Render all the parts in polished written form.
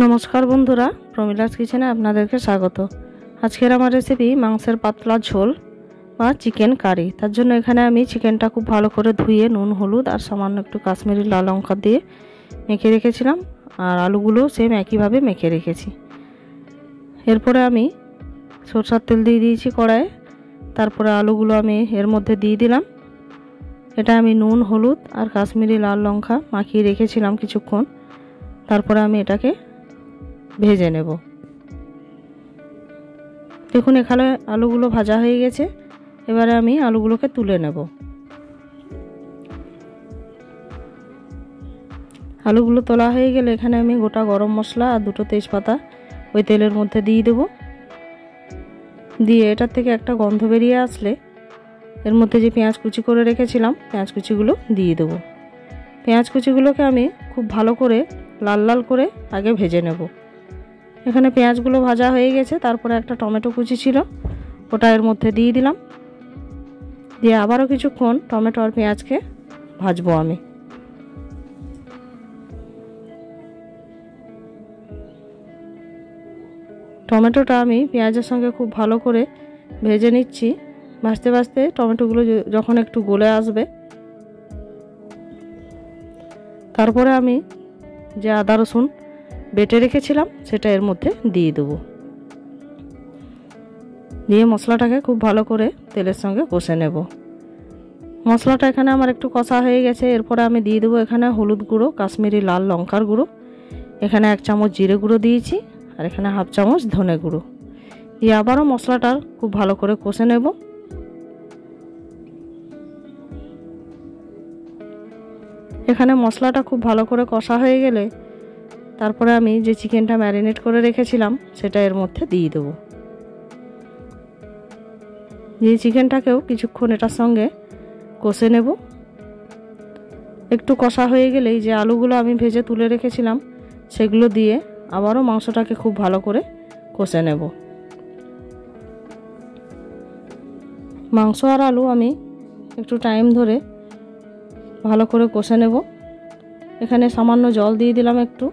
নমস্কার বন্ধুরা, প্রমিলাস কিচেনে আপনাদেরকে স্বাগত। আজকের আমার রেসিপি মাংসের পাতলা ঝোল বা চিকেন কারি। তার জন্য এখানে আমি চিকেনটা খুব ভালো করে ধুয়ে নুন হলুদ আর সামান্য একটু কাশ্মীরি লাল লঙ্কা দিয়ে মেখে রেখেছিলাম, আর আলুগুলো সেম একইভাবে মেখে রেখেছি। এরপরে আমি সরষের তেল দিয়ে দিয়েছি কড়াইয়ে, তারপরে আলুগুলো আমি এর মধ্যে দিয়ে দিলাম। এটা আমি নুন হলুদ আর কাশ্মীরি লাল লঙ্কা মাখিয়ে রেখেছিলাম কিছুক্ষণ, তারপরে আমি এটাকে ভেজে নেব। দেখুন এখানে আলুগুলো ভাজা হয়ে গেছে, এবারে আমি আলুগুলোকে তুলে নেব। আলুগুলো তোলা হয়ে গেলে এখানে আমি গোটা গরম মশলা আর দুটো তেজপাতা ওই তেলের মধ্যে দিয়ে দেব। দিয়ে এটার থেকে একটা গন্ধ বেরিয়ে আসলে এর মধ্যে যে পেঁয়াজ কুচি করে রেখেছিলাম পেঁয়াজ কুচিগুলো দিয়ে দেব। পেঁয়াজ কুচিগুলোকে আমি খুব ভালো করে লাল লাল করে আগে ভেজে নেব। এখানে পেঁয়াজগুলো ভাজা হয়ে গেছে, তারপরে একটা টমেটো কুচি ছিল ওটা এর মধ্যে দিয়ে দিলাম। দিয়ে আবারও কিছুক্ষণ টমেটো আর পেঁয়াজকে ভাজবো আমি। টমেটোটা আমি পেঁয়াজের সঙ্গে খুব ভালো করে ভেজে নিচ্ছি। ভাজতে ভাজতে টমেটোগুলো যখন একটু গলে আসবে, তারপরে আমি যে আদা রসুন বেটে রেখেছিলাম সেটা এর মধ্যে দিয়ে দেবো। দিয়ে মশলাটাকে খুব ভালো করে তেলের সঙ্গে কষে নেব। মশলাটা এখানে আমার একটু কষা হয়ে গেছে। এরপরে আমি দিয়ে দেবো এখানে হলুদ গুঁড়ো, কাশ্মীরি লাল লঙ্কার গুঁড়ো, এখানে 1 চামচ জিরে গুঁড়ো দিয়েছি, আর এখানে 1/2 চামচ ধনে গুঁড়ো দিয়ে আবারও মশলাটা খুব ভালো করে কষে নেব। এখানে মশলাটা খুব ভালো করে কষা হয়ে গেলে তারপরে আমি যে চিকেনটা ম্যারিনেট করে রেখেছিলাম সেটা এর মধ্যে দিয়ে দেবো। দিয়ে চিকেনটাকেও কিছুক্ষণ এটার সঙ্গে কষে নেব। একটু কষা হয়ে গেলেই যে আলুগুলো আমি ভেজে তুলে রেখেছিলাম সেগুলো দিয়ে আবারও মাংসটাকে খুব ভালো করে কষে নেব। মাংস আর আলু আমি একটু টাইম ধরে ভালো করে কষে নেব। এখানে সামান্য জল দিয়ে দিলাম একটু।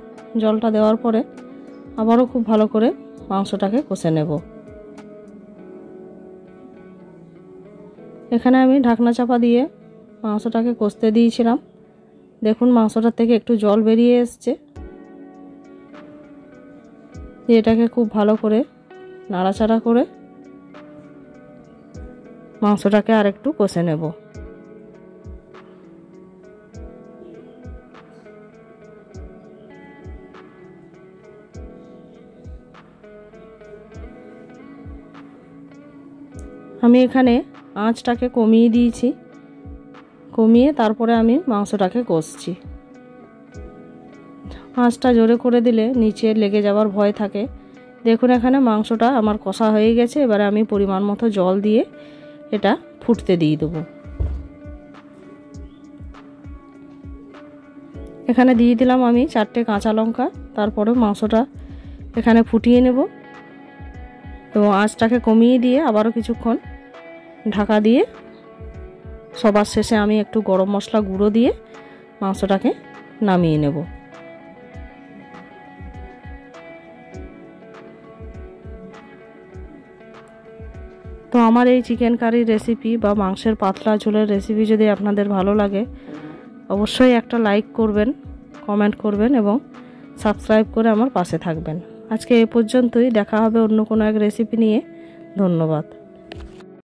জলটা দেওয়ার পরে আবারও খুব ভালো করে মাংসটাকে কষে নেব। এখানে আমি ঢাকনা চাপা দিয়ে মাংসটাকে কষতে দিয়েছিলাম। দেখুন মাংসটার থেকে একটু জল বেরিয়ে এসছে। এটাকে খুব ভালো করে নাড়াচাড়া করে মাংসটাকে আর একটু কষে নেব। আমি এখানে আঁচটাকে কমিয়ে দিয়েছি, কমিয়ে তারপরে আমি মাংসটাকে কষছি। আঁচটা জোরে করে দিলে নিচে লেগে যাওয়ার ভয় থাকে। দেখুন এখানে মাংসটা আমার কষা হয়ে গেছে। এবারে আমি পরিমাণ মতো জল দিয়ে এটা ফুটতে দিয়ে দেবো। এখানে দিয়ে দিলাম আমি 4টে কাঁচা লঙ্কা। তারপরে মাংসটা এখানে ফুটিয়ে নেব এবং আঁচটাকে কমিয়ে দিয়ে আবারও কিছুক্ষণ ঢাকা দিয়ে সবার শেষে আমি একটু গরম মশলা গুঁড়ো দিয়ে মাংসটাকে নামিয়ে নেব। তো আমার এই চিকেন কারির রেসিপি বা মাংসের পাতলা ঝোলের রেসিপি যদি আপনাদের ভালো লাগে অবশ্যই একটা লাইক করবেন, কমেন্ট করবেন এবং সাবস্ক্রাইব করে আমার পাশে থাকবেন। আজকে এ পর্যন্তই, দেখা হবে অন্য কোনো এক রেসিপি নিয়ে। ধন্যবাদ।